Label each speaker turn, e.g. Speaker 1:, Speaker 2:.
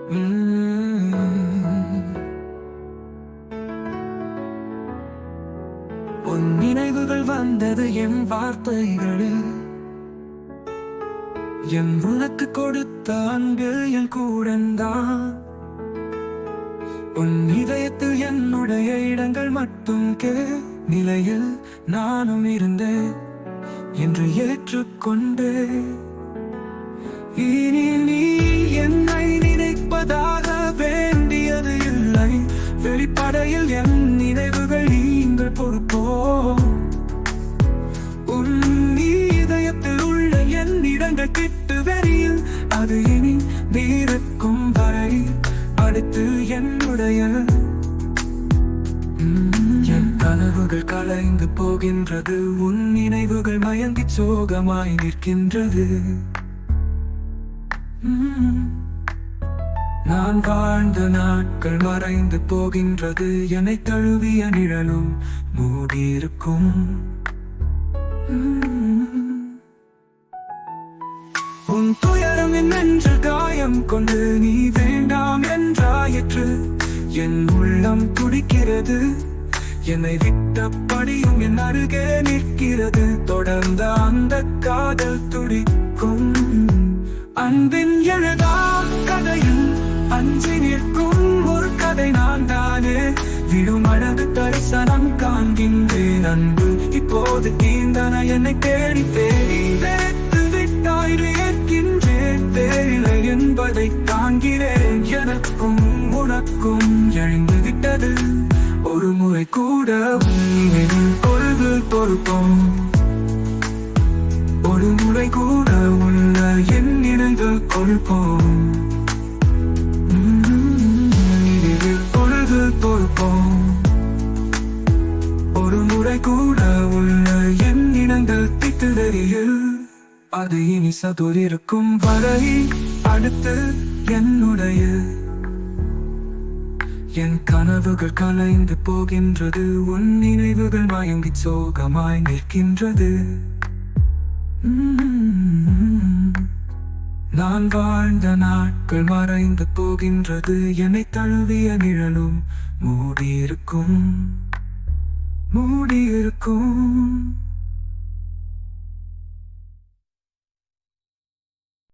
Speaker 1: உன் நினைவுகள் வந்தது என் வார்த்தைகளில், என் உனக்கு கொடுத்த அன்பில் என் கூடந்தான். உன் இதயத்தில் என்னுடைய இடங்கள் மட்டும் நிலையில் நானும் இருந்தேன் என்று ஏற்றுக்கொண்டே. இனி நீ என்னை நினைப்பதாக வேண்டியது இல்லை, வெளிப்படையில் என் நினைவுகள் நீங்கள் பொறுப்போ. உன் இதயத்தில் உள்ள என் இடங்கள் கிட்டு வெறியில், அது இனி நீருக்கும் வரை அடுத்து என்னுடைய. என் கனவுகள் கலைந்து போகின்றது, உன் நினைவுகள் மயங்கி சோகமாய் நிற்கின்றது. நான் வாழ்ந்த நாட்கள் மறைந்து போகின்றது, என்னை தழுவிய நிழலும் மூடியிருக்கும். உன் துயரம் என்னென்று காயம் கொண்டு நீ வேண்டாம் என்றாயிற்று. என் உள்ளம் துடிக்கிறது, என்னை விட்டபடியும் என் அருகே நிற்கிறது. தொடர்ந்த அந்த காதல் துடிக்கும், அன்பின் எழுதா கதையில் அஞ்சி நிற்கும் ஒரு கதை நான் தானே. விடும் அழகு தரிசனம் காண்கின்றேன், அன்பு இப்போது தீர்ந்தன என்னை தேடி தேடி. வேத்து விட்டாய் ஏற்கின்றேன், தேரிலை என்பதை காண்கிறேன். எனக்கும் உனக்கும் எழுந்து விட்டது ஒரு முறை கூட பொழுது பொறுப்போம். ஒரு முறை கூட உள்ள என் நினைவில் கொள்போம். பொழுது பொறுப்போம். ஒரு முறை கூட உள்ள என் நினைவில் திட்டுதறியில், அது இனி சதுரிருக்கும் வரை அடுத்து என்னுடைய. என் கனவுகள் கலைந்து போகின்றது, உன் நினைவுகள் மயங்கி சோகமாய் நிற்கின்றது. நான் வாழ்ந்த நாட்கள் மறைந்து போகின்றது, என்னை தழுவிய நிழலும் மூடியிருக்கும்.